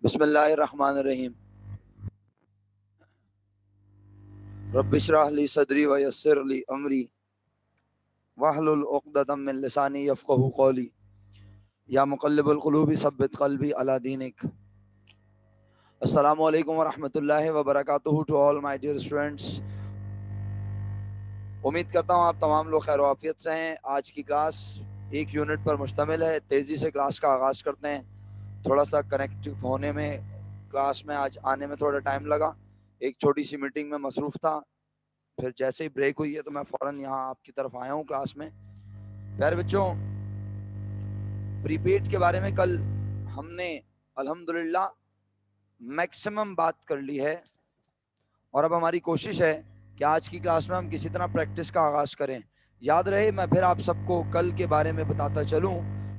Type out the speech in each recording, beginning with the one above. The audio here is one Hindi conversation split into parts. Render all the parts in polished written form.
बिस्मिल्लाहिर्रहमानिर्रहीम। रब्बिश्रह ली सदरी व यस्सिर ली अमरी वहलुल उक़दतम मिन लिसानी यफ़क़हू क़ौली। या मुक़ल्लिबुल क़ुलूबि सब्बित क़ल्बी अला दीनिक। अस्सलामु अलैकुम व रहमतुल्लाहि व बरकातुहू to all my dear students. उम्मीद करता हूँ आप तमाम लोग खैर आफियत से हैं। आज की क्लास एक यूनिट पर मुश्तमिल है। तेज़ी से क्लास का आगाज़ करते हैं। थोड़ा सा कनेक्ट होने में, क्लास में आज आने में थोड़ा टाइम लगा। एक छोटी सी मीटिंग में मसरूफ़ था, फिर जैसे ही ब्रेक हुई है तो मैं फ़ौरन यहाँ आपकी तरफ आया हूँ क्लास में। प्यारे बच्चों, प्रीपेड के बारे में कल हमने अल्हम्दुलिल्लाह मैक्सिमम बात कर ली है और अब हमारी कोशिश है कि आज की क्लास में हम किसी तरह प्रैक्टिस का आगाज़ करें। याद रहे, मैं फिर आप सबको कल के बारे में बताता चलूं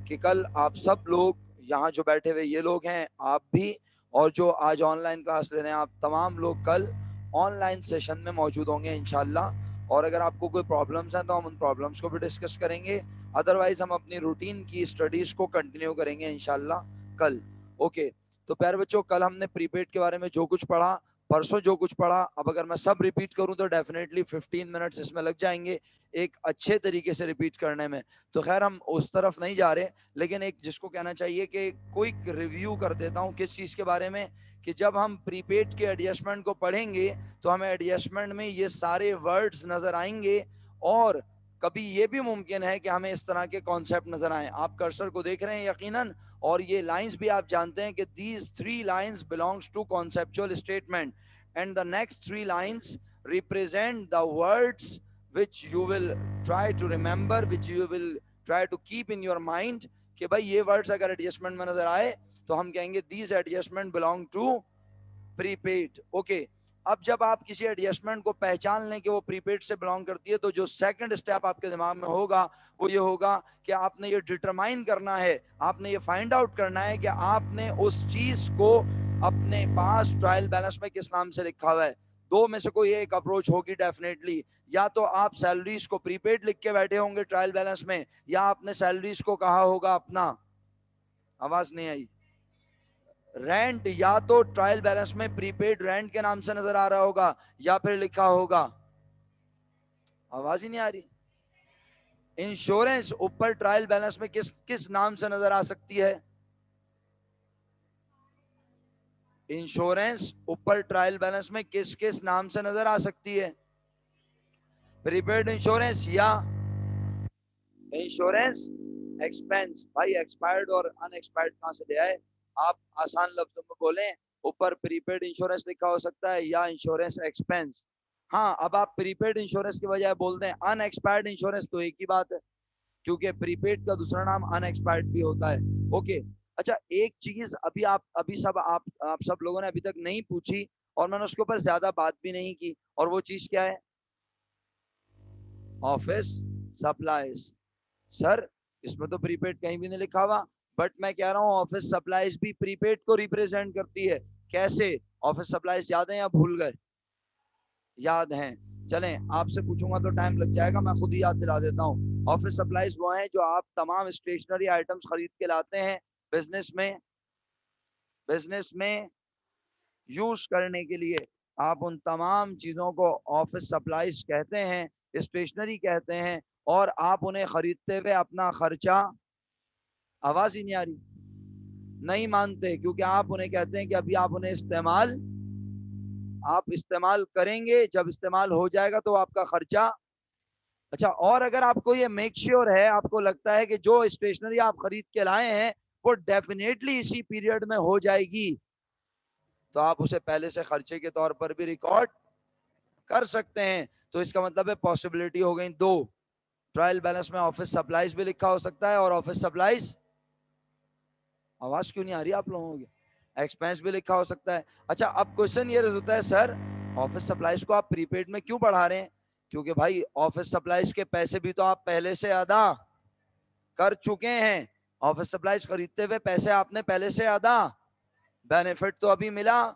कि कल आप सब लोग यहाँ जो बैठे हुए ये लोग हैं, आप भी, और जो आज ऑनलाइन क्लास ले रहे हैं, आप तमाम लोग कल ऑनलाइन सेशन में मौजूद होंगे इंशाल्लाह। और अगर आपको कोई प्रॉब्लम्स हैं तो हम उन प्रॉब्लम्स को भी डिस्कस करेंगे। अदरवाइज हम अपनी रूटीन की स्टडीज़ को कंटिन्यू करेंगे इंशाल्लाह कल। ओके, तो प्यारे बच्चों, कल हमने प्रीपेड के बारे में जो कुछ पढ़ा, परसों जो कुछ पढ़ा, अब अगर मैं सब रिपीट करूं तो डेफिनेटली 15 मिनट्स इसमें लग जाएंगे एक अच्छे तरीके से रिपीट करने में। तो खैर हम उस तरफ नहीं जा रहे, लेकिन एक जिसको कहना चाहिए कि क्विक रिव्यू कर देता हूं किस चीज़ के बारे में, कि जब हम प्रीपेड के एडजस्टमेंट को पढ़ेंगे तो हमें एडजस्टमेंट में ये सारे वर्ड्स नज़र आएंगे और कभी ये भी मुमकिन है कि हमें इस तरह के कॉन्सेप्ट नज़र आए। आप कर्सर को देख रहे हैं यकीनन, और ये लाइंस भी आप जानते हैं कि these 3 lines belongs to conceptual statement and the next 3 lines represent the words which you will try to remember, which you will try to keep in your mind, कि भाई ये वर्ड्स अगर एडजस्टमेंट में नजर आए तो हम कहेंगे these adjustment belong to prepaid। Okay, अब जब आप किसी एडजस्टमेंट को पहचान लें कि वो प्रीपेड से बिलोंग करती है, तो जो सेकंड स्टेप आपके दिमाग में होगा वो ये होगा कि आपने ये डिटरमाइन करना है, आपने ये फाइंड आउट करना है कि आपने उस चीज को अपने पास ट्रायल बैलेंस में किस नाम से लिखा हुआ है। दो में से कोई एक अप्रोच होगी डेफिनेटली। या तो आप सैलरीज को प्रीपेड लिख के बैठे होंगे ट्रायल बैलेंस में, या आपने सैलरीज को कहा होगा अपना, आवाज नहीं आई, रेंट, या तो ट्रायल बैलेंस में प्रीपेड रेंट के नाम से नजर आ रहा होगा या फिर लिखा होगा, आवाज ही नहीं आ रही, इंश्योरेंस। ऊपर ट्रायल बैलेंस में किस किस नाम से नजर आ सकती है? इंश्योरेंस ऊपर ट्रायल बैलेंस में किस किस नाम से नजर आ सकती है? प्रीपेड इंश्योरेंस या इंश्योरेंस एक्सपेंस। भाई एक्सपायर्ड और अनएक्सपायर्ड कहां से ले आए? आप आसान लफ्जों में बोलें, ऊपर प्रीपेड इंश्योरेंस लिखा हो सकता है या इंश्योरेंस एक्सपेंस। हाँ, अब आप प्रीपेड इंश्योरेंस के बजाय बोल दें अनएक्सपायर्ड इंश्योरेंस तो एक ही बात है, क्योंकि प्रीपेड का दूसरा नाम अनएक्सपायर्ड भी होता है। ओके, अच्छा, एक चीज अभी आप सब लोगों ने अभी तक नहीं पूछी और मैंने उसके ऊपर ज्यादा बात भी नहीं की, और वो चीज क्या है? Office supplies. सर, इसमें तो प्रीपेड कहीं भी नहीं लिखा हुआ, बट मैं कह रहा हूँ ऑफिस सप्लाईज भी प्रीपेड को रिप्रेजेंट करती है। कैसे? ऑफिस सप्लाईज याद है या भूल गए? याद हैं? चलें, आपसे पूछूंगा तो टाइम लग जाएगा, मैं खुद ही याद दिला देता हूँ। ऑफिस सप्लाईज वो हैं जो आप तमाम स्टेशनरी आइटम्स खरीद के लाते हैं बिजनेस में यूज करने के लिए। आप उन तमाम चीजों को ऑफिस सप्लाईज कहते हैं, स्टेशनरी कहते हैं, और आप उन्हें खरीदते हुए अपना खर्चा, आवाज ही नहीं आ रही, नहीं मानते, क्योंकि आप उन्हें कहते हैं कि अभी आप उन्हें आप इस्तेमाल करेंगे, जब इस्तेमाल हो जाएगा तो आपका खर्चा। अच्छा, और अगर आपको ये मेक श्योर है, आपको लगता है कि जो स्टेशनरी आप खरीद के लाए हैं वो डेफिनेटली इसी पीरियड में हो जाएगी, तो आप उसे पहले से खर्चे के तौर पर भी रिकॉर्ड कर सकते हैं। तो इसका मतलब है पॉसिबिलिटी हो गई दो, ट्रायल बैलेंस में ऑफिस सप्लाईज भी लिखा हो सकता है और ऑफिस सप्लाईज, आवाज क्यों नहीं आ रही आप लोगों की, एक्सपेंस भी लिखा हो सकता है। अच्छा, अब क्वेश्चन ये होता है, सर ऑफिस सप्लाईज को आप प्रीपेड में क्यों पढ़ा रहे हैं? क्योंकि भाई ऑफिस सप्लाईज के पैसे भी तो आप पहले से अदा कर चुके हैं। ऑफिस सप्लाईज खरीदते हुए पैसे आपने पहले से अदा, बेनिफिट तो अभी मिला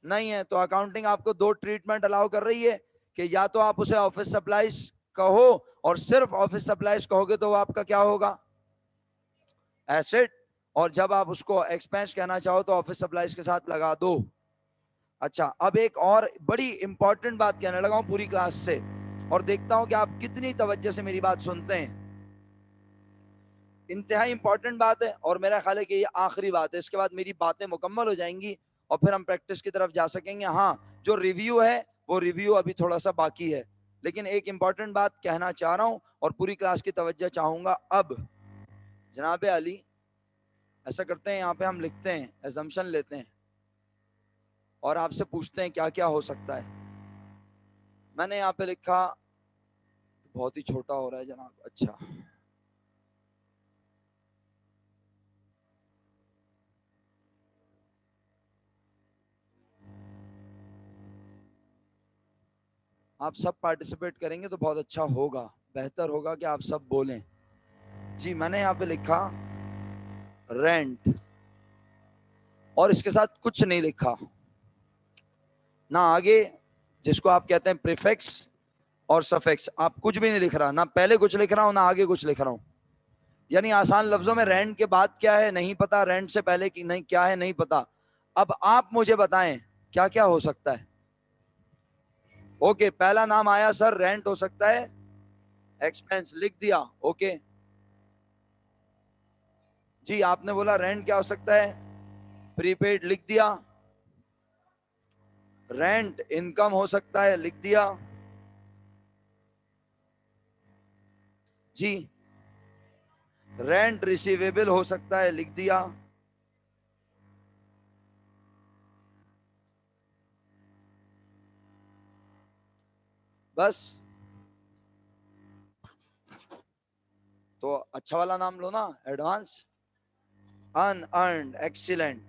नहीं है। तो अकाउंटिंग आपको दो ट्रीटमेंट अलाउ कर रही है कि या तो आप उसे ऑफिस सप्लाईज कहो, और सिर्फ ऑफिस सप्लाईज कहोगे तो वो आपका क्या होगा? एसेट। और जब आप उसको एक्सपेंस कहना चाहो तो ऑफिस सप्लाईज के साथ लगा दो। अच्छा, अब एक और बड़ी इंपॉर्टेंट बात कहने लगा हूं पूरी क्लास से, और देखता हूं कि आप कितनी तवज्जो से मेरी बात सुनते हैं। इंतहाई इंपॉर्टेंट बात है और मेरा ख्याल है कि ये आखिरी बात है, इसके बाद मेरी बातें मुकम्मल हो जाएंगी और फिर हम प्रैक्टिस की तरफ जा सकेंगे। हाँ, जो रिव्यू है वो रिव्यू अभी थोड़ा सा बाकी है, लेकिन एक इंपॉर्टेंट बात कहना चाह रहा हूं और पूरी क्लास की तवज्जो चाहूंगा। अब जनाब अली, ऐसा करते हैं, यहाँ पे हम लिखते हैं, एजम्पशन लेते हैं और आपसे पूछते हैं क्या क्या हो सकता है। मैंने यहाँ पे लिखा, बहुत ही छोटा हो रहा है जनाब। अच्छा, आप सब पार्टिसिपेट करेंगे तो बहुत अच्छा होगा, बेहतर होगा कि आप सब बोलें। जी, मैंने यहाँ पे लिखा रेंट और इसके साथ कुछ नहीं लिखा, ना आगे जिसको आप कहते हैं प्रीफिक्स और सफिक्स, आप कुछ भी नहीं लिख रहा, ना पहले कुछ लिख रहा हूं ना आगे कुछ लिख रहा हूं। यानी आसान लफ्जों में रेंट के बाद क्या है नहीं पता, रेंट से पहले की नहीं क्या है नहीं पता। अब आप मुझे बताएं क्या क्या हो सकता है। ओके, पहला नाम आया सर, रेंट हो सकता है, एक्सपेंस लिख दिया। ओके जी, आपने बोला रेंट क्या हो सकता है, प्रीपेड लिख दिया। रेंट इनकम हो सकता है, लिख दिया जी। रेंट रिसीवेबल हो सकता है, लिख दिया। बस, तो अच्छा वाला नाम लो ना, एडवांस, अनअर्न्ड, एक्सीलेंट।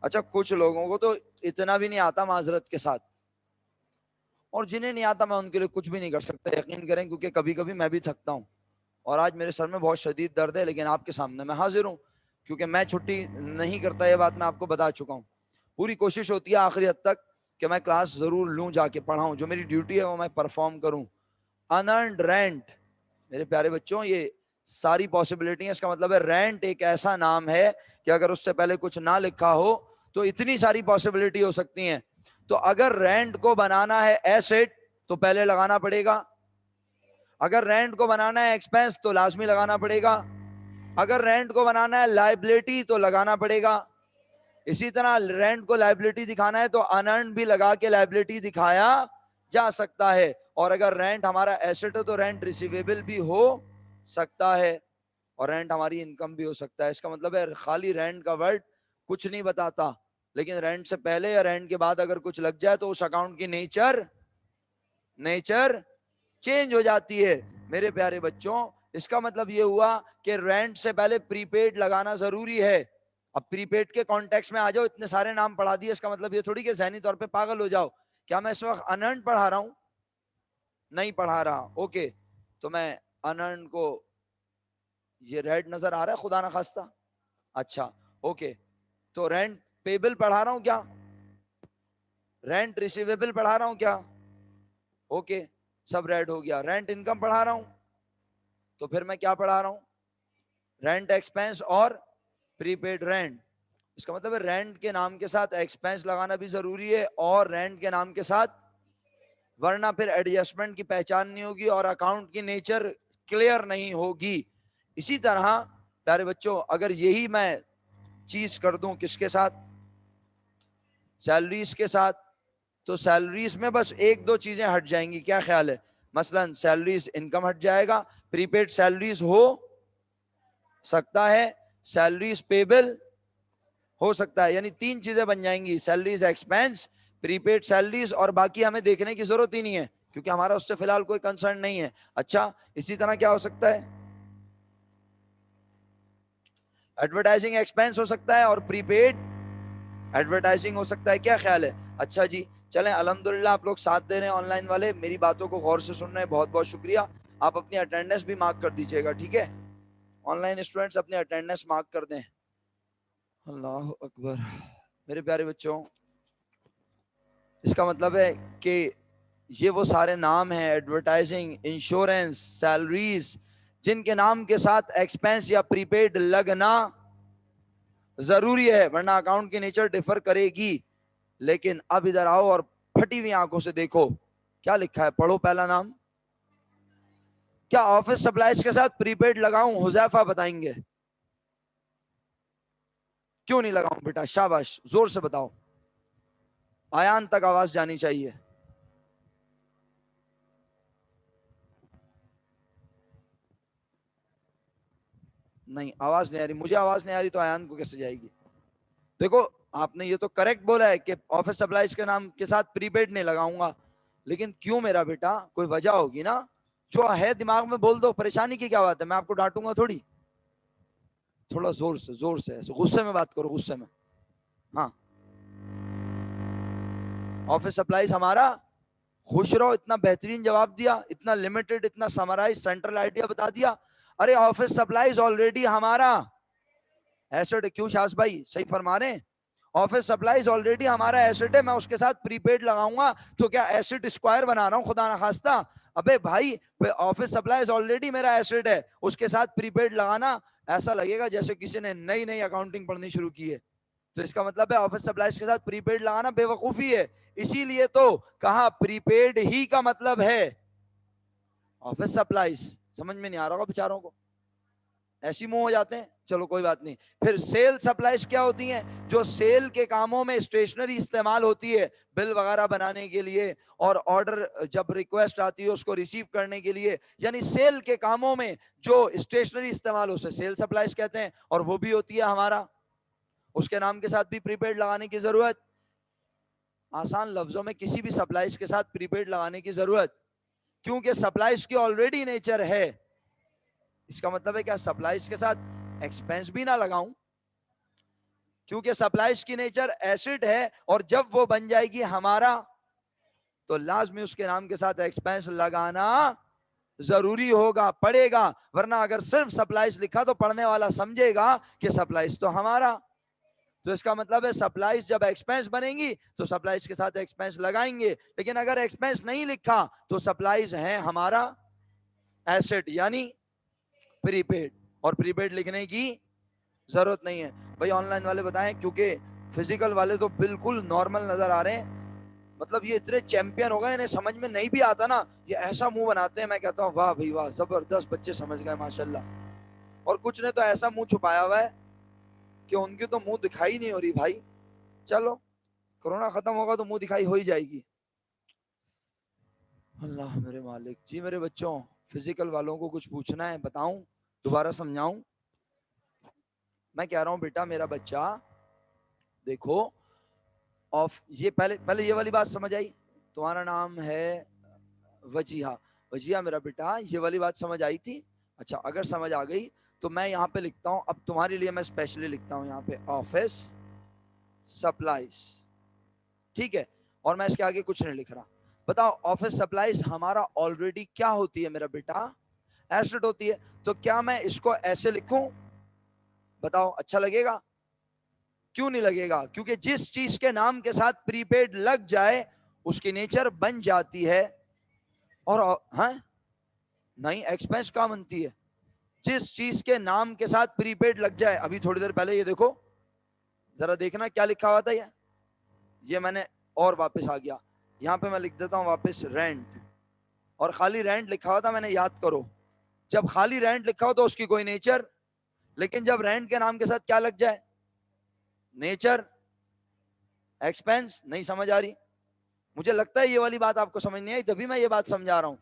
अच्छा, कुछ लोगों को तो इतना भी नहीं आता माजरत के साथ, और जिन्हें नहीं आता मैं उनके लिए कुछ भी नहीं कर सकता, यकीन करें, क्योंकि कभी कभी मैं भी थकता हूं। और आज मेरे सर में बहुत शदीद दर्द है, लेकिन आपके सामने मैं हाजिर हूं, क्योंकि मैं छुट्टी नहीं करता, ये बात मैं आपको बता चुका हूं। पूरी कोशिश होती है आखिरी हद तक कि मैं क्लास जरूर लूं, जाके पढ़ाऊं, जो मेरी ड्यूटी है वो मैं परफॉर्म करूं। अनअर्न्ड रेंट, मेरे प्यारे बच्चों, ये सारी पॉसिबिलिटी है। इसका मतलब है रेंट एक ऐसा नाम है कि अगर उससे पहले कुछ ना लिखा हो तो इतनी सारी पॉसिबिलिटी हो सकती हैं। तो अगर रेंट को बनाना है एसेट तो पहले लगाना पड़ेगा, अगर रेंट को बनाना है एक्सपेंस तो लाजमी लगाना पड़ेगा, अगर रेंट को बनाना है लाइबिलिटी तो लगाना पड़ेगा। इसी तरह रेंट को लाइबिलिटी दिखाना है तो अनअर्न्ड भी लगा के लाइबिलिटी दिखाया जा सकता है, और अगर रेंट हमारा एसेट है तो रेंट रिसीवेबल भी हो सकता है, और रेंट हमारी इनकम भी हो सकता है। इसका मतलब है खाली रेंट का वर्ड कुछ नहीं बताता, लेकिन रेंट से पहले या रेंट के बाद अगर कुछ लग जाए तो उस अकाउंट की नेचर नेचर चेंज हो जाती है। मेरे प्यारे बच्चों, इसका मतलब ये हुआ कि रेंट से पहले प्रीपेड लगाना जरूरी है। अब प्रीपेड के कॉन्टेक्स्ट में आ जाओ, इतने सारे नाम पढ़ा दिए, इसका मतलब ये थोड़ी कि ज़हनी तौर पे पागल हो जाओ। क्या मैं इस वक्त अनअर्न्ड पढ़ा रहा हूं? नहीं पढ़ा रहा। ओके, तो मैं अनअर्न्ड को, ये रेड नजर आ रहा है खुदा ना खास्ता? अच्छा, ओके, तो रेंट पेबल पढ़ा रहा हूं क्या? रेंट रिसीवेबल पढ़ा रहा हूं क्या? ओके, सब रेड हो गया। रेंट इनकम पढ़ा रहा हूं, तो फिर मैं क्या पढ़ा रहा हूं? रेंट एक्सपेंस और प्रीपेड रेंट। इसका मतलब है रेंट के नाम के साथ एक्सपेंस लगाना भी जरूरी है और रेंट के नाम के साथ, वरना फिर एडजस्टमेंट की पहचान नहीं होगी और अकाउंट की नेचर क्लियर नहीं होगी। इसी तरह प्यारे बच्चों, अगर यही मैं चीज कर दूं किसके साथ, सैलरीज के साथ, तो सैलरीज में बस एक दो चीजें हट जाएंगी। क्या ख्याल है? मसलन सैलरीज इनकम हट जाएगा, प्रीपेड सैलरीज हो सकता है, सैलरीज पेबल हो सकता है, यानी तीन चीजें बन जाएंगी, सैलरीज एक्सपेंस, प्रीपेड सैलरीज, और बाकी हमें देखने की जरूरत ही नहीं है क्योंकि हमारा उससे फिलहाल कोई कंसर्न नहीं है। अच्छा, इसी तरह क्या हो सकता है? एडवर्टाइजिंग एक्सपेंस हो सकता है और प्रीपेड एडवर्टाइजिंग हो सकता है। क्या ख्याल है? अच्छा जी, चलें, अल्हम्दुलिल्लाह आप लोग साथ दे रहे हैं, ऑनलाइन वाले मेरी बातों को गौर से सुन रहे हैं, बहुत बहुत शुक्रिया। आप अपनी अटेंडेंस भी मार्क कर दीजिएगा, ठीक है? ऑनलाइन स्टूडेंट्स अपनी अटेंडेंस मार्क कर दें। अल्लाह अकबर। मेरे प्यारे बच्चों, इसका मतलब है कि ये वो सारे नाम हैं, एडवर्टाइजिंग, इंश्योरेंस, सैलरीज, जिनके नाम के साथ एक्सपेंस या प्रीपेड लगना जरूरी है, वरना अकाउंट की नेचर डिफर करेगी। लेकिन अब इधर आओ और फटी हुई आंखों से देखो क्या लिखा है, पढ़ो पहला नाम। क्या ऑफिस सप्लाईज के साथ प्रीपेड लगाऊं? हुजैफा बताएंगे। क्यों नहीं लगाऊं बेटा? शाबाश, जोर से बताओ, आयान तक आवाज जानी चाहिए। नहीं, आवाज नहीं आ रही, मुझे आवाज नहीं आ रही तो आयान को कैसे जाएगी? देखो, आपने ये तो करेक्ट बोला है कि ऑफिस सप्लाईज के नाम के साथ प्रीपेड नहीं लगाऊंगा, लेकिन क्यों मेरा बेटा? कोई वजह होगी ना, जो है दिमाग में बोल दो, परेशानी की क्या बात है? मैं आपको डांटूंगा थोड़ी। थोड़ा जोर से ऐसे गुस्से में बात करो, गुस्से में। हाँ, ऑफिस सप्लाईज हमारा। खुश रहो, इतना बेहतरीन जवाब दिया, इतना लिमिटेड, इतना समराइज सेंट्रल आइडिया बता दिया। अरे ऑफिस सप्लाईज ऑलरेडी हमारा एसेट है। क्यों शास भाई, सही फरमा रहे हैं? ऑफिस सप्लाईज ऑलरेडी हमारा एसेट है, मैं उसके साथ प्रीपेड लगाऊंगा तो क्या एसेट स्क्वायर बना रहा हूं खुदा ना खास्ता? अबे भाई, ऑफिस सप्लाईज ऑलरेडी मेरा एसेट है, उसके साथ प्रीपेड लगाना ऐसा लगेगा जैसे किसी ने नई नई अकाउंटिंग पढ़नी शुरू की है। तो इसका मतलब है ऑफिस सप्लाईज के साथ प्रीपेड लगाना बेवकूफी है। इसीलिए तो कहा प्रीपेड ही का मतलब है ऑफिस सप्लाईज। समझ में नहीं आ रहा होगा बेचारों को, ऐसी मुंह हो जाते हैं। चलो कोई बात नहीं। फिर सेल सप्लाईज क्या होती हैं? जो सेल के कामों में स्टेशनरी इस्तेमाल होती है, बिल वगैरह बनाने के लिए, और ऑर्डर जब रिक्वेस्ट आती है उसको रिसीव करने के लिए, यानी सेल के कामों में जो स्टेशनरी इस्तेमाल, उसे सेल सप्लाईज कहते हैं, और वो भी होती है हमारा। उसके नाम के साथ भी प्रीपेड लगाने की जरूरत, आसान लफ्जों में किसी भी सप्लाईज के साथ प्रीपेड लगाने की जरूरत, क्योंकि सप्लाईज की ऑलरेडी नेचर है। इसका मतलब है क्या सप्लाईज के साथ एक्सपेंस भी ना लगाऊं? क्योंकि सप्लाईज की नेचर एसिड है, और जब वो बन जाएगी हमारा तो लाजमी उसके नाम के साथ एक्सपेंस लगाना जरूरी होगा, पड़ेगा। वरना अगर सिर्फ सप्लाईज लिखा तो पढ़ने वाला समझेगा कि सप्लाईज तो हमारा। तो इसका मतलब है सप्लाईज जब एक्सपेंस बनेंगी तो सप्लाईज के साथ एक्सपेंस लगाएंगे, लेकिन अगर एक्सपेंस नहीं लिखा तो सप्लाईज है हमारा एसेट यानी प्रीपेड, और प्रीपेड लिखने की जरूरत नहीं है। भाई ऑनलाइन वाले बताएं, क्योंकि फिजिकल वाले तो बिल्कुल नॉर्मल नजर आ रहे हैं। मतलब ये इतने चैंपियन हो गए, इन्हें समझ में नहीं भी आता ना, ये ऐसा मुंह बनाते हैं, मैं कहता हूँ वाह भाई वाह, जबरदस्त बच्चे समझ गए माशाल्लाह। और कुछ ने तो ऐसा मुंह छुपाया हुआ है कि उनकी तो मुंह दिखाई नहीं हो रही भाई। चलो, कोरोना खत्म होगा तो मुंह दिखाई हो ही जाएगी। अल्लाह मेरे मालिक। जी मेरे बच्चों, फिजिकल वालों को कुछ पूछना है? बताऊं, दोबारा समझाऊं? मैं कह रहा हूं बेटा मेरा बच्चा, देखो ऑफ, ये पहले पहले ये वाली बात समझ आई? तुम्हारा नाम है वजीहा। वजीहा मेरा बेटा, ये वाली बात समझ आई थी? अच्छा, अगर समझ आ गई तो मैं यहाँ पे लिखता हूँ, अब तुम्हारे लिए मैं स्पेशली लिखता हूँ यहाँ पे ऑफिस सप्लाईज, ठीक है? और मैं इसके आगे कुछ नहीं लिख रहा। बताओ, ऑफिस सप्लाईज हमारा ऑलरेडी क्या होती है मेरा बेटा? एसेट होती है। तो क्या मैं इसको ऐसे लिखूं? बताओ, अच्छा लगेगा? क्यों नहीं लगेगा? क्योंकि जिस चीज के नाम के साथ प्रीपेड लग जाए उसकी नेचर बन जाती है। और हाँ, नहीं, एक्सपेंस कहां बनती है? जिस चीज के नाम के साथ प्रीपेड लग जाए, अभी थोड़ी देर पहले ये देखो, जरा देखना क्या लिखा हुआ था ये मैंने और वापस आ गया, यहां पे मैं लिख देता हूं वापस रेंट, और खाली रेंट लिखा हुआ था, मैंने याद करो, जब खाली रेंट लिखा हो तो उसकी कोई नेचर, लेकिन जब रेंट के नाम के साथ क्या लग जाए, नेचर, एक्सपेंस, नहीं समझ आ रही? मुझे लगता है ये वाली बात आपको समझ नहीं आई, तभी मैं ये बात समझा रहा हूं।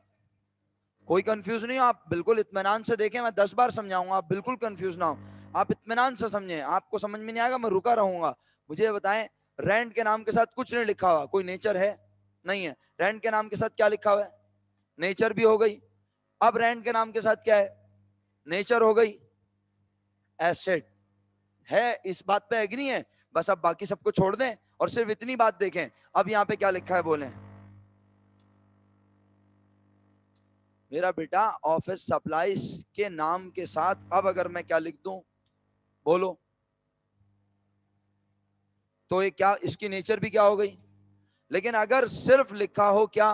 कोई कंफ्यूज नहीं हो आप, बिल्कुल इत्मीनान से देखें, मैं 10 बार समझाऊंगा, आप बिल्कुल कंफ्यूज ना हो, आप इत्मीनान से समझें। आपको समझ में नहीं आएगा, मैं रुका रहूंगा। मुझे बताएं, रेंट के नाम के साथ कुछ नहीं लिखा हुआ, कोई नेचर है? नहीं है। रेंट के नाम के साथ क्या लिखा हुआ है? नेचर भी हो गई। अब रेंट के नाम के साथ क्या है? नेचर हो गई, एसेट है। इस बात पे एग्री है? बस अब बाकी सबको छोड़ दें और सिर्फ इतनी बात देखें। अब यहां पे क्या लिखा है बोलें मेरा बेटा? ऑफिस सप्लाईज के नाम के साथ अब अगर मैं क्या लिख दूं, बोलो, तो ये क्या, इसकी नेचर भी क्या हो गई? लेकिन अगर सिर्फ लिखा हो क्या,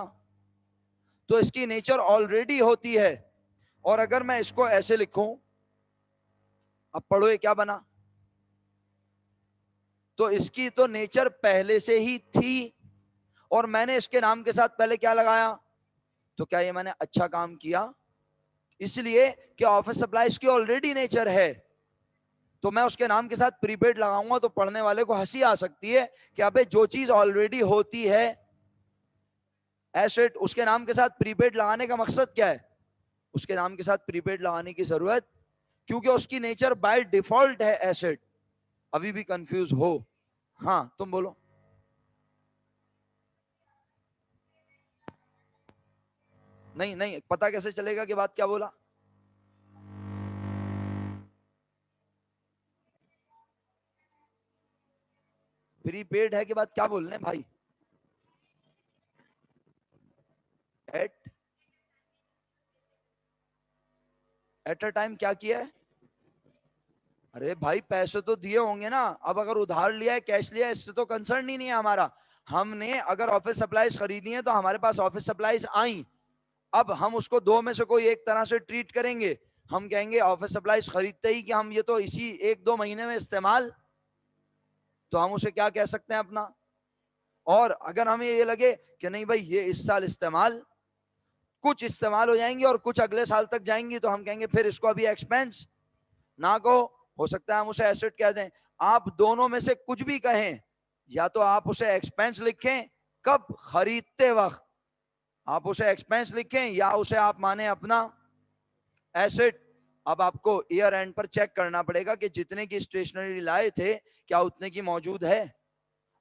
तो इसकी नेचर ऑलरेडी होती है और अगर मैं इसको ऐसे लिखूं, अब पढ़ो ये क्या बना, तो इसकी तो नेचर पहले से ही थी और मैंने इसके नाम के साथ पहले क्या लगाया, तो क्या ये मैंने अच्छा काम किया, इसलिए कि ऑफिस सप्लाईज की ऑलरेडी नेचर है, तो मैं उसके नाम के साथ प्रीपेड लगाऊंगा तो पढ़ने वाले को हंसी आ सकती है कि अबे जो चीज ऑलरेडी होती है एसेट, उसके नाम के साथ प्रीपेड लगाने का मकसद क्या है, उसके नाम के साथ प्रीपेड लगाने की जरूरत, क्योंकि उसकी नेचर बाय डिफॉल्ट है एसेट। अभी भी कंफ्यूज हो? हाँ तुम बोलो। नहीं नहीं, पता कैसे चलेगा कि बात क्या बोला? प्रीपेड है कि बात क्या बोल रहे हैं भाई? एट एट अ टाइम क्या किया है? अरे भाई पैसे तो दिए होंगे ना, अब अगर उधार लिया है कैश लिया है इससे तो कंसर्न ही नहीं है हमारा। हमने अगर ऑफिस सप्लाईज खरीदी है तो हमारे पास ऑफिस सप्लाईज आई, अब हम उसको दो में से कोई एक तरह से ट्रीट करेंगे। हम कहेंगे ऑफिस सप्लाईज खरीदते ही कि हम ये तो इसी एक दो महीने में इस्तेमाल, तो हम उसे क्या कह सकते हैं अपना। और अगर हमें ये लगे कि नहीं भाई ये इस साल इस्तेमाल, कुछ इस्तेमाल हो जाएंगी और कुछ अगले साल तक जाएंगी, तो हम कहेंगे फिर इसको अभी एक्सपेंस ना कहो, हो सकता है हम उसे एसेट कह दें। आप दोनों में से कुछ भी कहें, या तो आप उसे एक्सपेंस लिखें कब, खरीदते वक्त आप उसे एक्सपेंस लिखें, या उसे आप माने अपना एसेट। अब आपको ईयर एंड पर चेक करना पड़ेगा कि जितने की स्टेशनरी लाए थे क्या उतने की मौजूद है।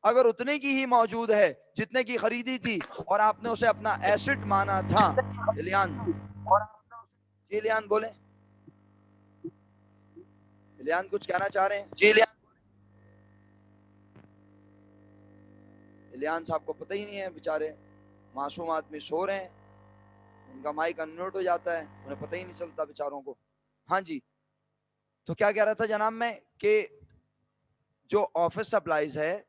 अगर उतने की ही मौजूद है जितने की खरीदी थी और आपने उसे अपना एसेट माना था, इलियान, जी इलियान बोले, इलियान कुछ कहना चाह रहे हैं? जी इलियान, इलियान साहब को पता ही नहीं है, बेचारे मासूम आदमी सो रहे हैं, उनका माइक अनम्यूट हो जाता है, उन्हें पता ही नहीं चलता बेचारों को। हाँ जी, तो क्या कह रहा था जनाब मैं कि जो ऑफिस सप्लाईज है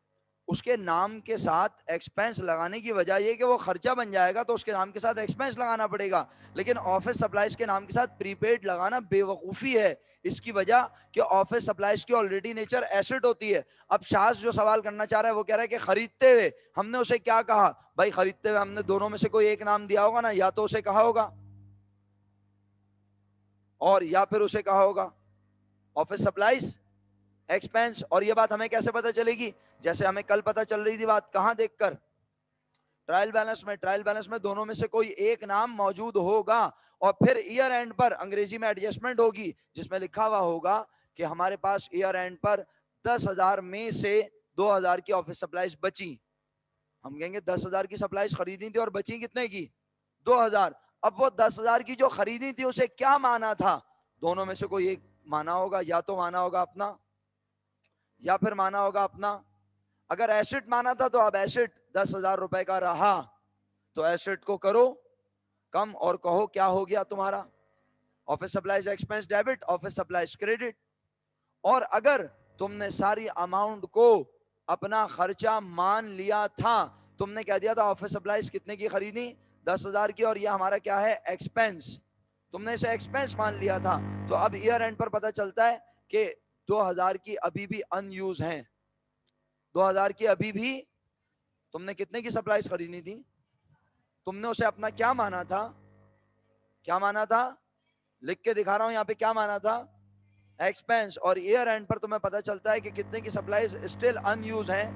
उसके नाम के साथ एक्सपेंस लगाने की वजह यह कि वो खर्चा बन जाएगा तो उसके नाम के साथ एक्सपेंस लगाना पड़ेगा, लेकिन ऑफिस सप्लाईज के नाम के साथ प्रीपेड लगाना बेवकूफ़ी है। इसकी वजह कि ऑफिस सप्लाईज की ऑलरेडी नेचर एसेट होती है। अब शाज जो सवाल करना चाह रहा है वो कह रहा है कि खरीदते हुए हमने उसे क्या कहा, भाई खरीदते हुए हमने दोनों में से कोई एक नाम दिया होगा ना, या तो उसे कहा होगा और या फिर उसे कहा होगा ऑफिस सप्लाईज एक्सपेंस। और ये बात हमें कैसे पता चलेगी, जैसे हमें कल पता चल रही थी बात, कहां देखकर, ट्रायल बैलेंस में। ट्रायल बैलेंस में दोनों में से कोई एक नाम मौजूद होगा और फिर ईयर एंड पर अंग्रेजी में एडजस्टमेंट होगी जिसमें लिखा हुआ होगा कि हमारे पास ईयर एंड पर 10,000 में से 2,000 की ऑफिस सप्लाईज बची। हम कहेंगे 10,000 की सप्लाईज खरीदी थी और बची कितने की, 2,000। अब वो 10,000 की जो खरीदी थी उसे क्या माना था, दोनों में से कोई एक माना होगा, या तो माना होगा अपना या फिर माना होगा अपना। अगर एसेट माना था तो अब एसेट 10,000 रुपए का रहा तो एसेट को करो कम और कहो क्या हो गया तुम्हारा, office supplies expense debit, office supplies credit. और अगर तुमने सारी अमाउंट को अपना खर्चा मान लिया था, तुमने कह दिया था ऑफिस सप्लाईज कितने की खरीदी, 10,000 की, और ये हमारा क्या है एक्सपेंस, तुमने इसे एक्सपेंस मान लिया था, तो अब ईयर एंड पर पता चलता है कि 2,000 की अभी भी अनयूज हैं, 2,000 की अभी भी, तुमने कितने की सप्लाईज खरीदी थी, तुमने उसे अपना क्या माना था, क्या माना था, लिख के दिखा रहा हूं यहां पे, क्या माना था, एक्सपेंस। और ईयर एंड पर तुम्हें पता चलता है कि कितने की सप्लाईज स्टिल अनयूज हैं।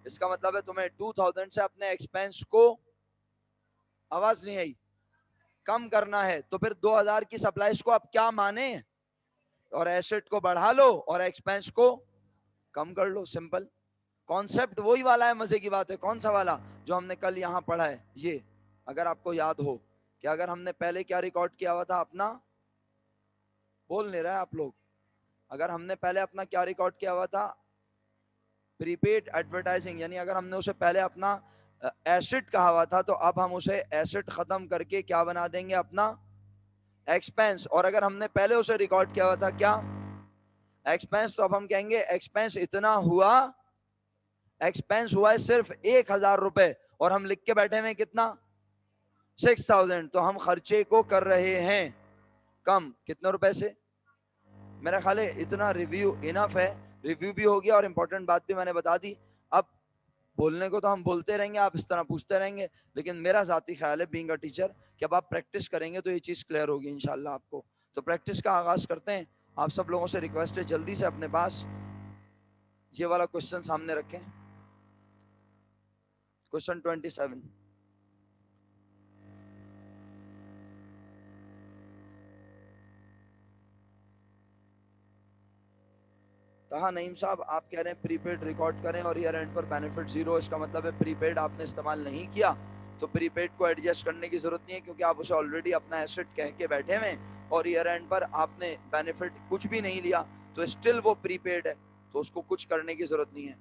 इसका मतलब है तुम्हें 2,000 से अपने एक्सपेंस को, आवाज नहीं आई, कम करना है, तो फिर 2,000 की सप्लाईज को आप क्या माने और एसेट को बढ़ा लो और एक्सपेंस को कम कर लो, सिंपल कॉन्सेप्ट वही वाला है। मजे की बात है, कौन सा वाला, जो हमने कल यहां पढ़ा है ये, अगर आपको याद हो कि अगर हमने पहले क्या रिकॉर्ड किया हुआ था अपना, बोल नहीं रहा है आप लोग, अगर हमने पहले अपना क्या रिकॉर्ड किया हुआ था, प्रीपेड एडवर्टाइजिंग, यानी अगर हमने उसे पहले अपना एसेट कहा हुआ था तो अब हम उसे एसेट खत्म करके क्या बना देंगे, अपना एक्सपेंस। और अगर हमने पहले उसे रिकॉर्ड किया हुआ था क्या, एक्सपेंस, तो अब हम कहेंगे एक्सपेंस इतना हुआ, एक्सपेंस हुआ है सिर्फ 1,000 रुपए, और हम लिख के बैठे हुए कितना, 6,000, तो हम खर्चे को कर रहे हैं कम कितने रुपए से? मेरा ख्याल है इतना रिव्यू इनफ है। रिव्यू भी हो गया और इंपॉर्टेंट बात भी मैंने बता दी। अब बोलने को तो हम बोलते रहेंगे, आप इस तरह पूछते रहेंगे, लेकिन मेरा जाती ख्याल है बीइंग अ टीचर कि अब आप प्रैक्टिस करेंगे तो ये चीज़ क्लियर होगी इंशाल्लाह आपको। तो प्रैक्टिस का आगाज करते हैं। आप सब लोगों से रिक्वेस्ट है जल्दी से अपने पास ये वाला क्वेश्चन सामने रखें। क्वेश्चन 27। कहा नईम साहब आप कह रहे हैं प्रीपेड रिकॉर्ड करें और ईयर एंड पर बेनिफिट जीरो, इसका मतलब है प्रीपेड आपने इस्तेमाल नहीं किया तो प्रीपेड को एडजस्ट करने की जरूरत नहीं है, क्योंकि आप उसे ऑलरेडी अपना एसेट कह के बैठे हुए हैं और ईयर एंड पर आपने बेनिफिट कुछ भी नहीं लिया तो स्टिल वो प्रीपेड है, तो उसको कुछ करने की जरूरत नहीं है।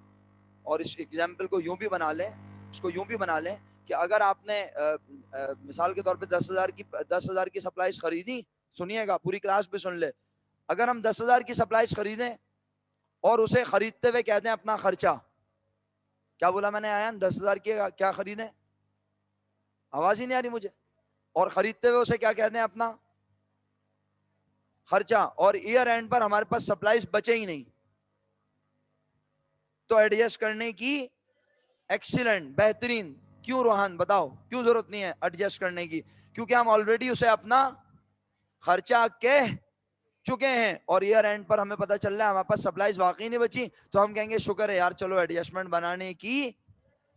और इस एग्जाम्पल को यूं भी बना लें, इसको यूं भी बना लें कि अगर आपने मिसाल के तौर पे 10,000 की सप्लाईज खरीदी, सुनिएगा पूरी क्लास पे सुन ले, अगर हम 10,000 की सप्लाईज खरीदें और उसे खरीदते हुए कहते हैं अपना खर्चा, क्या बोला मैंने आयन? 10,000 की क्या खरीदें? आवाज ही नहीं आ रही मुझे। और खरीदते हुए उसे क्या कहते हैं? अपना खर्चा। और ईयर एंड पर हमारे पास सप्लाईज बचे ही नहीं, तो एडजस्ट करने की एक्सीलेंट बेहतरीन। क्यों रोहान बताओ, क्यों जरूरत नहीं है एडजस्ट करने की? क्योंकि हम ऑलरेडी उसे अपना खर्चा कह चुके हैं और ईयर एंड पर हमें पता चल रहा है हमारे पास सप्लाईज वाकई नहीं बची, तो हम कहेंगे शुक्र है यार, चलो एडजस्टमेंट बनाने की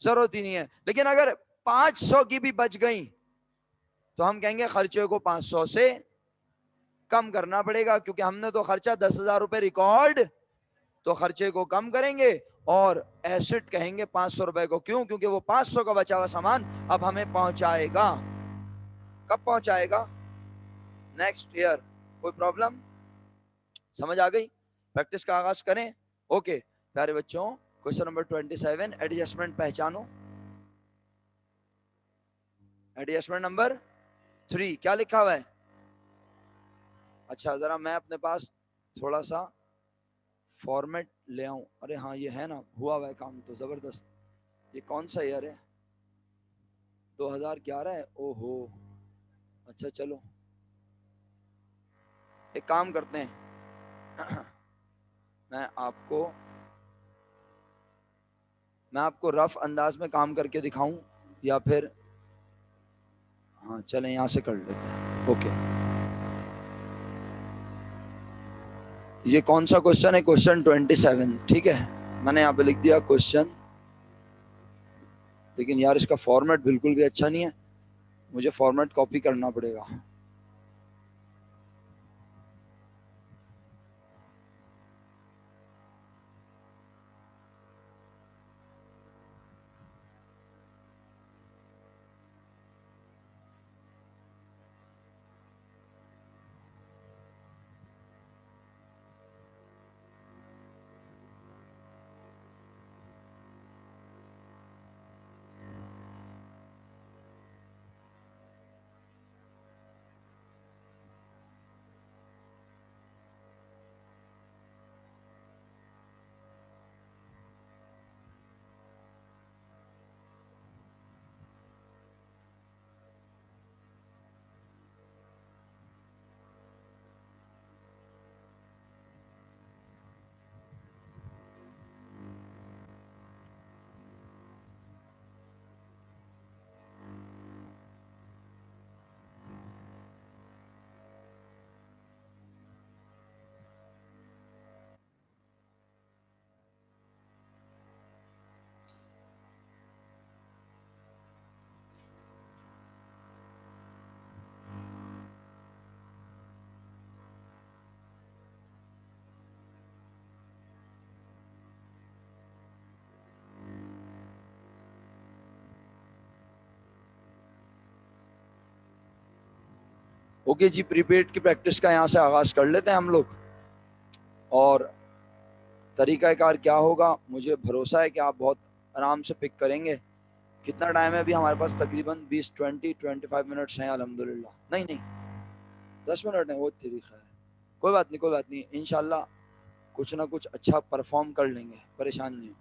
जरूरत ही नहीं है। लेकिन अगर 500 की भी बच गई तो हम कहेंगे खर्चे को 500 से कम करना पड़ेगा, क्योंकि हमने तो खर्चा 10,000 रुपए रिकॉर्ड, तो खर्चे को कम करेंगे और एसेट कहेंगे 500 रुपए को। क्यों? क्योंकि वो 500 का बचा हुआ सामान अब हमें पहुंचाएगा। कब पहुंचाएगा? Next year. कोई प्रॉब्लम? समझ आ गई? प्रैक्टिस का आगाज करें। ओके प्यारे बच्चों, क्वेश्चन नंबर 27, एडजस्टमेंट पहचानो। एडजस्टमेंट नंबर 3 क्या लिखा हुआ है? अच्छा जरा मैं अपने पास थोड़ा सा फॉर्मेट ले आऊं। अरे हाँ ये है ना, हुआ हुआ है काम तो जबरदस्त। ये कौन सा ईयर है? 2011 है? ओहो अच्छा चलो एक काम करते हैं मैं आपको रफ अंदाज में काम करके दिखाऊं या फिर? हाँ चलें यहां से कर लेते हैं। ओके ये कौन सा क्वेश्चन है? क्वेश्चन 27 ठीक है, मैंने यहाँ पे लिख दिया क्वेश्चन, लेकिन यार इसका फॉर्मेट बिल्कुल भी अच्छा नहीं है, मुझे फॉर्मेट कॉपी करना पड़ेगा। ओके जी, प्रीपेड की प्रैक्टिस का यहाँ से आगाज कर लेते हैं हम लोग। और तरीकाकार क्या होगा, मुझे भरोसा है कि आप बहुत आराम से पिक करेंगे। कितना टाइम है अभी हमारे पास? तकरीबन 25 मिनट्स हैं अल्हम्दुलिल्लाह। नहीं नहीं 10 मिनट है, वो तरीका है। कोई बात नहीं कोई बात नहीं, इंशाल्लाह कुछ ना कुछ अच्छा परफॉर्म कर लेंगे, परेशान नहीं हो।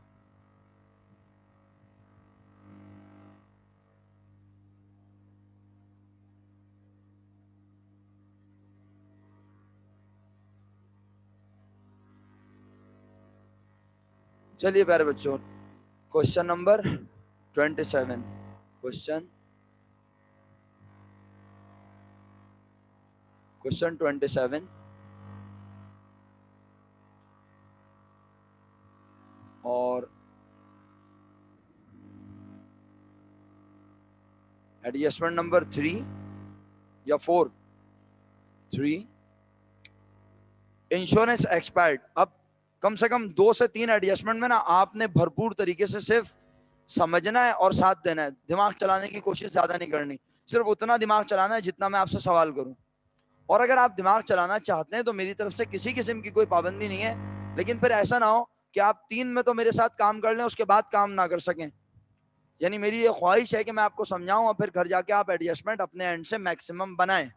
चलिए प्यारे बच्चों, क्वेश्चन नंबर 27, क्वेश्चन 27 और एडजस्टमेंट नंबर 3 या 4, 3, इंश्योरेंस एक्सपायर्ड। अब कम से कम 2 से 3 एडजस्टमेंट में ना आपने भरपूर तरीके से सिर्फ समझना है और साथ देना है, दिमाग चलाने की कोशिश ज्यादा नहीं करनी, सिर्फ उतना दिमाग चलाना है जितना मैं आपसे सवाल करूं। और अगर आप दिमाग चलाना चाहते हैं तो मेरी तरफ से किसी किस्म की कोई पाबंदी नहीं है, लेकिन फिर ऐसा ना हो कि आप 3 में तो मेरे साथ काम कर लें, उसके बाद काम ना कर सकें। यानी मेरी ये ख्वाहिश है कि मैं आपको समझाऊं और फिर घर जाके आप एडजस्टमेंट अपने एंड से मैक्सिमम बनाएं।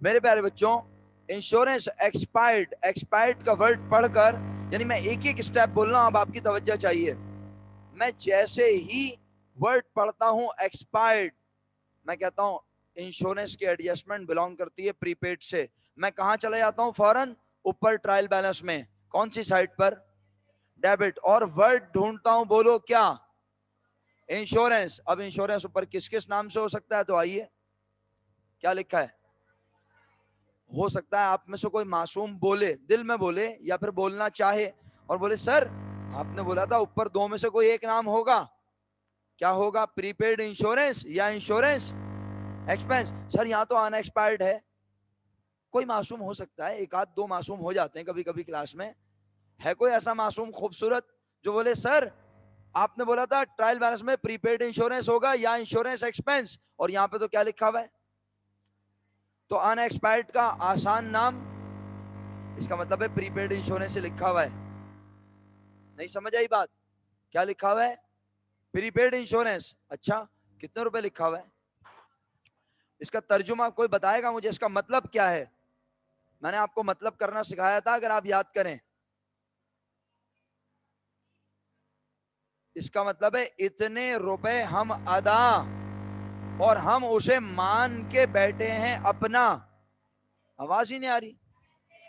मेरे प्यारे बच्चों, इंश्योरेंस एक्सपायर्ड, एक्सपायर्ड का वर्ड पढ़कर, यानी मैं एक एक स्टेप बोल रहा हूं, अब आपकी तवज्जो चाहिए। मैं जैसे ही वर्ड पढ़ता हूं एक्सपायर्ड, मैं कहता हूं इंश्योरेंस की एडजस्टमेंट बिलोंग करती है प्रीपेड से। मैं कहां चला जाता हूं फौरन? ऊपर ट्रायल बैलेंस में। कौन सी साइड पर? डेबिट। और वर्ड ढूंढता हूं, बोलो क्या? इंश्योरेंस। अब इंश्योरेंस ऊपर किस किस नाम से हो सकता है? तो आइए, क्या लिखा है? हो सकता है आप में से कोई मासूम बोले, दिल में बोले या फिर बोलना चाहे और बोले सर आपने बोला था ऊपर 2 में से कोई एक नाम होगा, क्या होगा? प्रीपेड इंश्योरेंस या इंश्योरेंस एक्सपेंस? सर यहाँ तो अनएक्सपायर्ड है। कोई मासूम हो सकता है, एक आध दो मासूम हो जाते हैं कभी कभी क्लास में। है कोई ऐसा मासूम खूबसूरत जो बोले सर आपने बोला था ट्रायल बैलेंस में प्रीपेड इंश्योरेंस होगा या इंश्योरेंस एक्सपेंस, और यहाँ पे तो क्या लिखा हुआ है? तो अनएक्सपायर्ड का आसान नाम, इसका मतलब है प्रीपेड इंश्योरेंस से लिखा हुआ है। नहीं समझ आई बात? क्या लिखा हुआ है? Prepaid insurance. अच्छा, कितने रुपए लिखा हुआ है? इसका तर्जुमा कोई बताएगा मुझे, इसका मतलब क्या है? मैंने आपको मतलब करना सिखाया था, अगर आप याद करें। इसका मतलब है इतने रुपए हम अदा, और हम उसे मान के बैठे हैं अपना। आवाज ही नहीं आ रही।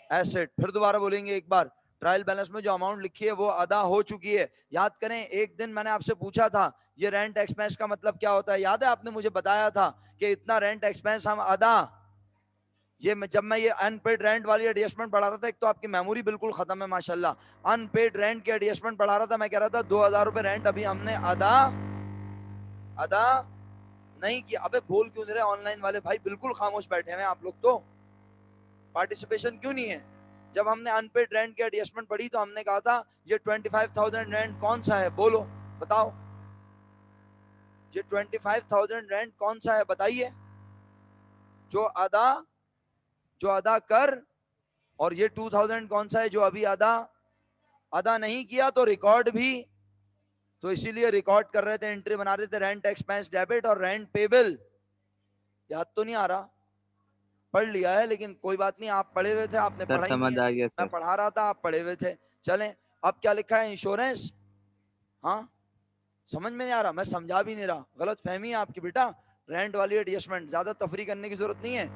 एसेट। फिर दोबारा बोलेंगे एक बार, ट्रायल बैलेंस में जो अमाउंट लिखी है वो अदा हो चुकी है। याद करें, एक दिन मैंने आपसे पूछा था ये रेंट एक्सपेंस का मतलब क्या होता है, याद है? आपने मुझे बताया था कि इतना रेंट एक्सपेंस हम अदा। ये जब मैं ये अनपेड रेंट वाली एडजस्टमेंट पढ़ा रहा था, एक तो आपकी मेमोरी बिल्कुल खत्म है माशाल्लाह। अनपेड रेंट की एडजस्टमेंट पढ़ा रहा था, मैं कह रहा था 2000 रुपए रेंट अभी हमने अदा अदा नहीं किया। अबे बोल क्यों नहीं रहे ऑनलाइन वाले भाई? बिल्कुल खामोश बैठे हैं आप लोग, तो पार्टिसिपेशन क्यों नहीं है? जब हमने अनपेड रेंट की एडजस्टमेंट पढ़ी तो हमने कहा था ये 25,000 रेंट कौन सा है? बोलो बताओ, ये 25,000 रेंट कौन सा है बताइए? जो अदा, जो अदा कर। और ये 2000 कौन सा है? जो अभी अदा अदा नहीं किया तो रिकॉर्ड भी। तो इसीलिए रिकॉर्ड कर रहे थे, एंट्री बना रहे थे, रेंट एक्सपेंस डेबिट और रेंट पेबल। याद तो नहीं आ रहा? पढ़ लिया है, लेकिन कोई बात नहीं, आप पढ़े हुए थे, आपने सर पढ़ा ही नहीं समझ है। आ गया मैं सर। पढ़ा रहा था, आप पढ़े हुए थे। चलें, अब क्या लिखा है? इंश्योरेंस। हाँ, समझ में नहीं आ रहा? मैं समझा भी नहीं रहा, गलत फहमी है आपकी बेटा। रेंट वाली एडजस्टमेंट, ज्यादा तफरी करने की जरूरत नहीं है।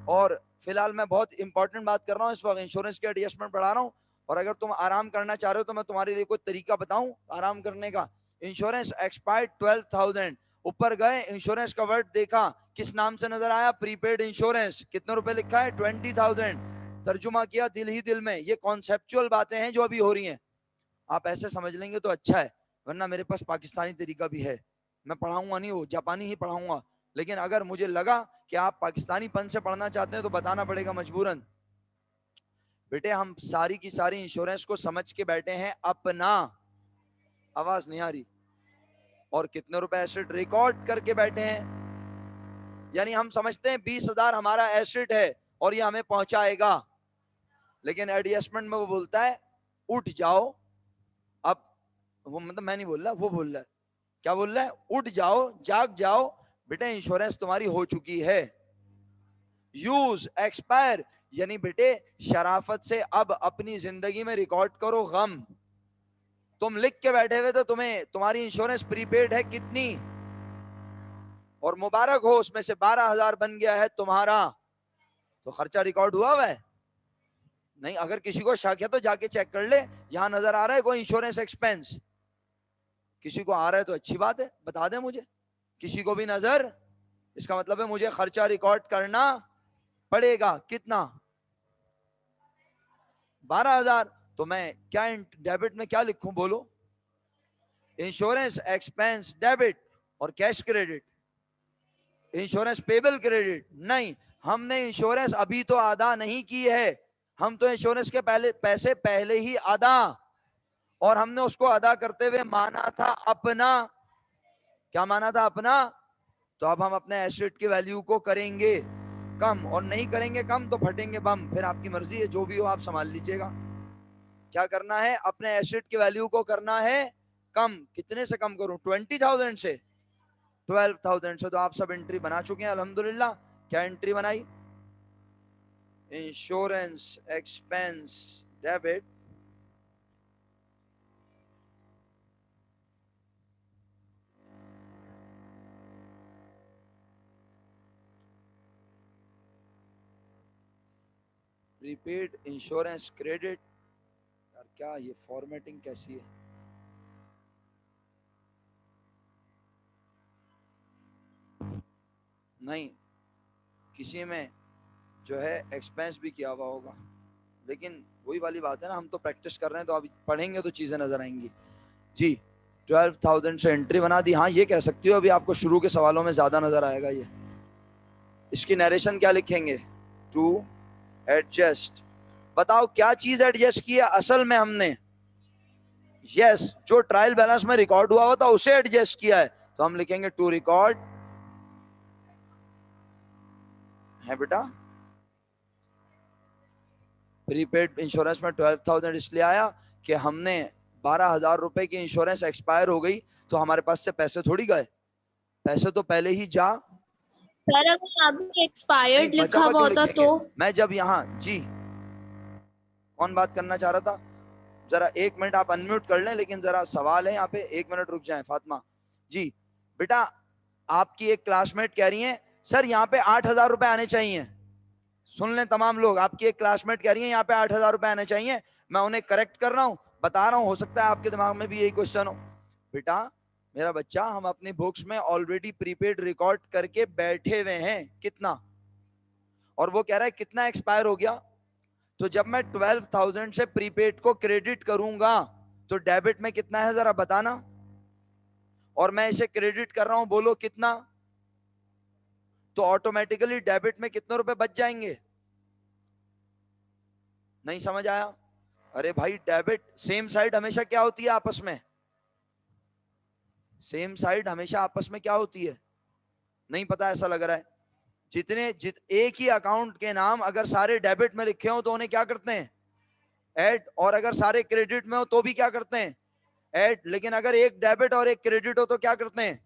और फिलहाल मैं बहुत इंपॉर्टेंट बात कर रहा हूँ इस वक्त, इंश्योरेंस की एडजस्टमेंट पढ़ा रहा हूँ। और अगर तुम आराम करना चाह रहे हो तो मैं तुम्हारे लिए कोई तरीका बताऊं आराम करने का। इंश्योरेंस एक्सपायर्ड 12,000, ऊपर गए, इंश्योरेंस का वर्ड देखा, किस नाम से नजर आया? Prepaid insurance. कितने रुपए लिखा है? 20,000। तर्जुमा किया दिल ही दिल में। ये कॉन्सेप्चुअल बातें हैं जो अभी हो रही हैं, आप ऐसे समझ लेंगे तो अच्छा है, वरना मेरे पास पाकिस्तानी तरीका भी है। मैं पढ़ाऊंगा नहीं, वो जापानी ही पढ़ाऊंगा। लेकिन अगर मुझे लगा कि आप पाकिस्तानी पन से पढ़ना चाहते हैं तो बताना पड़ेगा मजबूरन। बेटे हम सारी की सारी इंश्योरेंस को समझ के बैठे हैं अपना। आवाज नहीं आ रही? और कितने रुपए एसेट रिकॉर्ड करके बैठे हैं। यानी हम समझते हैं 20,000 हमारा एसेट है और ये हमें पहुंचाएगा, लेकिन एडजस्टमेंट में वो बोलता है उठ जाओ। अब वो मतलब मैं नहीं बोल रहा, वो बोल रहा है। क्या बोल रहा है? उठ जाओ, जाग जाओ, बेटे इंश्योरेंस तुम्हारी हो चुकी है। यूज एक्सपायर, यानी बेटे शराफत से अब अपनी जिंदगी में रिकॉर्ड करो गम। तुम लिख के बैठे हुए थे तुम्हें तुम्हारी इंश्योरेंस प्रीपेड है कितनी, और मुबारक हो उसमें से 12,000 बन गया है तुम्हारा, तो खर्चा रिकॉर्ड हुआ है? नहीं, अगर किसी को शक है तो जाके चेक कर ले, यहां नजर आ रहा है कोई इंश्योरेंस एक्सपेंस? किसी को आ रहा है तो अच्छी बात है, बता दे मुझे। किसी को भी नजर, इसका मतलब है मुझे खर्चा रिकॉर्ड करना पड़ेगा। कितना? 12,000। तो मैं क्या डेबिट में क्या लिखूं बोलो? इंश्योरेंस एक्सपेंस डेबिट और cash credit. Insurance payable credit नहीं, हमने इंश्योरेंस अभी तो अदा नहीं की है, हम तो इंश्योरेंस के पहले पैसे पहले ही अदा, और हमने उसको अदा करते हुए माना था अपना। क्या माना था? अपना। तो अब हम अपने एसेट की वैल्यू को करेंगे कम, और नहीं करेंगे कम तो फटेंगे बम। फिर आपकी मर्जी है, जो भी हो आप संभाल लीजिएगा। क्या करना है? अपने एसेट की वैल्यू को करना है कम। कितने से कम करूं? 20,000 से, 12,000 से। तो आप सब एंट्री बना चुके हैं अल्हम्दुलिल्लाह। क्या एंट्री बनाई? Insurance expense debit, prepaid insurance credit. यार क्या ये फॉर्मेटिंग कैसी है? नहीं, किसी में जो है एक्सपेंस भी किया हुआ होगा, लेकिन वही वाली बात है ना, हम तो प्रैक्टिस कर रहे हैं, तो अभी पढ़ेंगे तो चीजें नजर आएंगी जी। 12,000 से एंट्री बना दी। हाँ, ये कह सकती हो, अभी आपको शुरू के सवालों में ज्यादा नजर आएगा ये। इसकी नरेशन क्या लिखेंगे? To adjust. बताओ क्या चीज एडजस्ट किया असल में हमने? यस, जो ट्रायल बैलेंस में रिकॉर्ड हुआ था उसे एडजस्ट किया है। तो हम लिखेंगे टू रिकॉर्ड है बेटा। प्रीपेड इंश्योरेंस में 12,000 इसलिए आया कि हमने 12,000 रुपए की इंश्योरेंस एक्सपायर हो गई, तो हमारे पास से पैसे थोड़ी गए, पैसे तो पहले ही जा। सर अगर अभी एक्सपायर्ड बचा लिखा हुआ हुआ क्यों होता लिखेंगे? तो? मैं जब यहाँ जी, कौन बात करना चाह रहा था? जरा 1 मिनट आप अनम्यूट कर लें, लेकिन जरा सवाल है यहाँ पे, 1 मिनट रुक जाएं। फातिमा जी बेटा, आपकी एक क्लासमेट कह रही है सर यहाँ पे 8,000 रुपए आने चाहिए। सुन लें तमाम लोग, आपकी एक क्लासमेट कह रही है यहाँ पे 8,000 रुपए आने चाहिए। मैं उन्हें करेक्ट कर रहा हूँ, बता रहा हूँ, हो सकता है आपके दिमाग में भी यही क्वेश्चन हो। बेटा मेरा बच्चा, हम अपनी बुक्स में ऑलरेडी प्रीपेड रिकॉर्ड करके बैठे हुए हैं। कितना? और वो कह रहा है कितना एक्सपायर हो गया। तो जब मैं 12,000 से प्रीपेड को क्रेडिट करूंगा तो डेबिट में कितना है जरा बताना। और मैं इसे क्रेडिट कर रहा हूं, बोलो कितना? तो ऑटोमेटिकली डेबिट में कितने रुपए बच जाएंगे? नहीं समझ आया? अरे भाई, डेबिट सेम साइड हमेशा क्या होती है आपस में? सेम साइड हमेशा आपस में क्या होती है? नहीं पता ऐसा लग रहा है। एक ही अकाउंट के नाम अगर सारे डेबिट में लिखे हो तो उन्हें क्या करते हैं? ऐड। और अगर सारे क्रेडिट में हो तो भी क्या करते हैं? ऐड। लेकिन अगर एक डेबिट और एक क्रेडिट हो तो क्या करते हैं?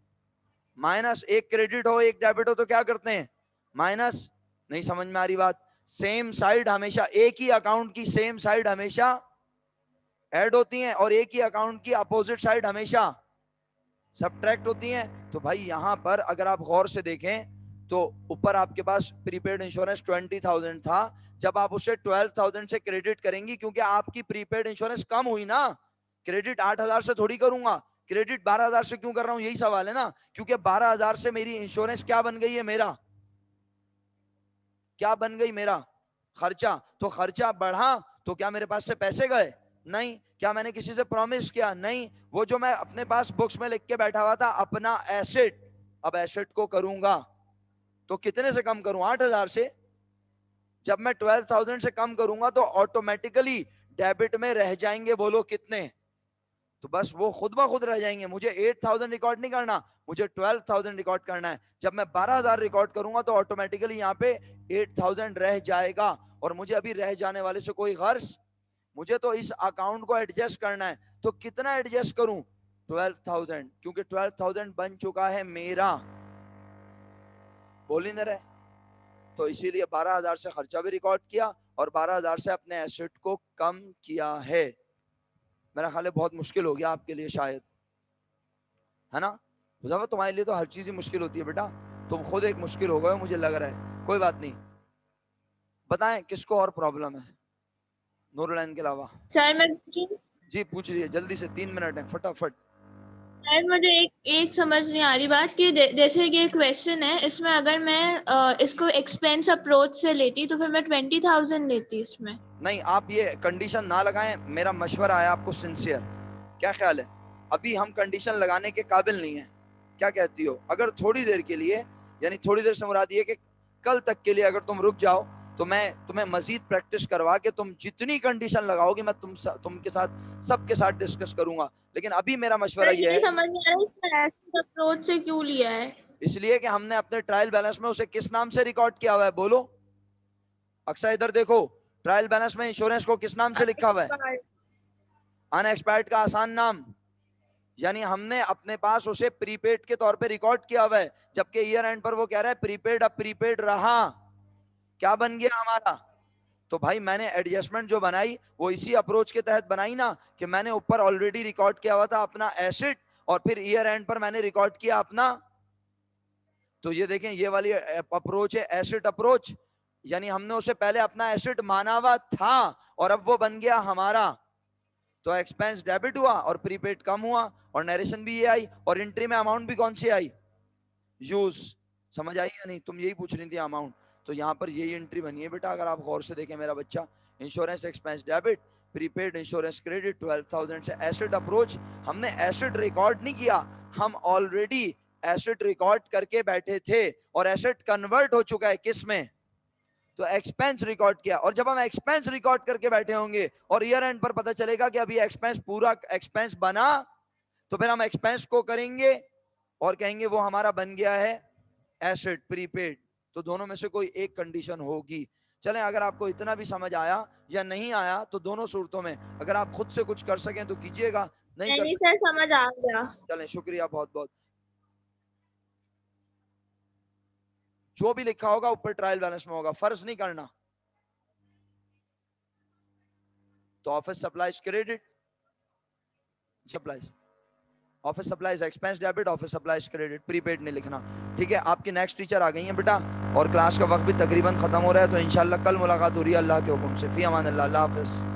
माइनस। एक क्रेडिट हो एक डेबिट हो तो क्या करते हैं? माइनस। नहीं समझ में आ रही बात? सेम साइड हमेशा, एक ही अकाउंट की सेम साइड हमेशा ऐड होती हैं, और एक ही अकाउंट की अपोजिट साइड हमेशा सब्ट्रैक्ट होती हैं। तो भाई यहां पर अगर आप गौर से देखें तो ऊपर आपके पास प्रीपेड इंश्योरेंस 20,000 था, जब आप उसे 12,000 से क्रेडिट करेंगी, क्योंकि आपकी प्रीपेड इंश्योरेंस कम हुई ना, क्रेडिट 8,000 से थोड़ी करूंगा, क्रेडिट 12,000 से क्यों कर रहा हूं? यही सवाल है ना, क्योंकि 12,000 से मेरी इंश्योरेंस क्या बन गई है? मेरा क्या बन गई? मेरा खर्चा। तो खर्चा बढ़ा तो क्या मेरे पास से पैसे गए? नहीं। क्या मैंने किसी से प्रॉमिस किया? नहीं। वो जो मैं अपने पास बुक्स में लिख के बैठा हुआ था अपना एसेट, अब एसेट को करूंगा तो कितने से कम करूं? 8,000 से। जब मैं 12,000 से कम करूंगा तो ऑटोमेटिकली डेबिट में रह जाएंगे, बोलो कितने? तो बस वो खुद ब खुद रह जाएंगे। मुझे 8,000 रिकॉर्ड नहीं करना, मुझे 12,000 रिकॉर्ड करना है। जब मैं 12,000 रिकॉर्ड करूंगा तो ऑटोमेटिकली यहाँ पे 8,000 रह जाएगा। और मुझे अभी रह जाने वाले से कोई गर्ज, मुझे तो इस अकाउंट को एडजस्ट करना है। तो कितना एडजस्ट करूं? 12,000, क्योंकि 12,000 बन चुका है मेरा। बोल ही नहीं रहे। तो इसीलिए 12,000 से खर्चा भी रिकॉर्ड किया और 12,000 से अपने एसेट को कम किया है। मेरा ख्याल है बहुत मुश्किल हो गया आपके लिए शायद, है ना? मुजफ्फर तुम्हारे लिए तो हर चीज ही मुश्किल होती है बेटा, तुम खुद एक मुश्किल हो गए मुझे लग रहा है। कोई बात नहीं, बताएं किसको और प्रॉब्लम है? नूरुलैन के अलावा। सर मैं पूछूं? जी पूछ लीजिए, जल्दी से, 3 मिनट है, फटाफट। सर मुझे एक समझ नहीं आ रही बात कि जैसे कि क्वेश्चन है, इसमें अगर मैं इसको एक्सपेंस अप्रोच से लेती तो फिर मैं 20,000 लेती इसमें। नहीं, आप ये कंडीशन ना लगाएं, मेरा मशवरा है आपको सिंसियर। क्या ख्याल है? अभी हम कंडीशन लगाने के काबिल नहीं है, क्या कहती हो? अगर थोड़ी देर के लिए, यानी थोड़ी देर से मुराद ये कि कल तक के लिए अगर तुम रुक जाओ तो मैं तुम्हें मजीद प्रैक्टिस करवा के तुम जितनी कंडीशन लगाओगी मैं तुमके साथ, सबके साथ डिस्कस करूंगा। लेकिन अभी मेरा मशवरा सर ये ये है, समझ नहीं आ रहा इसमें एक्सेस अप्रोच से क्यों लिया है? इसलिए कि हमने अपने ट्रायल बैलेंस में उसे किस नाम से रिकॉर्ड किया हुआ है, बोलो। अक्सर इधर देखो, ट्रायल बैलेंस में इंश्योरेंस को किस नाम से लिखा हुआ है? अनएक्सपायर्ड का आसान नाम, यानी हमने अपने पास उसे प्रीपेड के तौर पे रिकॉर्ड किया हुआ है, जबकि ईयर एंड पर वो कह रहा है प्रीपेड, अब प्रीपेड रहा, क्या बन गया हमारा? तो भाई मैंने एडजस्टमेंट जो बनाई वो इसी अप्रोच के तहत बनाई ना, कि मैंने ऊपर ऑलरेडी रिकॉर्ड किया हुआ था अपना एसेट, और फिर ईयर एंड पर मैंने रिकॉर्ड किया अपना। तो ये देखें, ये वाली अप्रोच है एसेट अप्रोच, यानी हमने उसे पहले अपना एसेट माना हुआ था और अब वो बन गया हमारा। तो एक्सपेंस डेबिट हुआ और प्रीपेड कम हुआ, और नरेशन भी ये आई, और एंट्री में अमाउंट भी कौन सी आई? यूज। समझ आई या नहीं? तुम यही पूछ रही थी अमाउंट, तो यहाँ पर यही एंट्री बनी है बेटा, अगर आप गौर से देखें मेरा बच्चा। Insurance expense debit, prepaid insurance credit 12,000 से एसेट अप्रोच। हमने एसेट रिकॉर्ड नहीं किया, हम ऑलरेडी एसेट रिकॉर्ड करके बैठे थे और एसेट कन्वर्ट हो चुका है किस में? तो एक्सपेंस रिकॉर्ड किया, और जब हम एक्सपेंस रिकॉर्ड करके बैठे होंगे और ईयर एंड पर पता चलेगा कि अभी एक्सपेंस, पूरा एक्सपेंस बना, तो फिर हम एक्सपेंस को करेंगे और कहेंगे वो हमारा बन गया है एसेट प्रीपेड। तो दोनों में से कोई एक कंडीशन होगी। चलें, अगर आपको इतना भी समझ आया या नहीं आया तो दोनों सूरतों में अगर आप खुद से कुछ कर सकें तो कीजिएगा, नहीं कर नहीं सकें। सर समझ आ गया। चलें, शुक्रिया बहुत बहुत। जो भी लिखा होगा ऊपर ट्रायल बैलेंस में होगा, फर्ज नहीं करना। तो office supplies credit, supplies, office supplies expense debit, office supplies credit, prepaid नहीं लिखना। ठीक है, आपकी नेक्स्ट टीचर आ गई हैं बेटा, और क्लास का वक्त भी तकरीबन खत्म हो रहा है, तो इंशाल्लाह कल मुलाकात हो रही है अल्लाह के हुक्म से। फी अमान अल्लाह, अल्लाह हाफिज।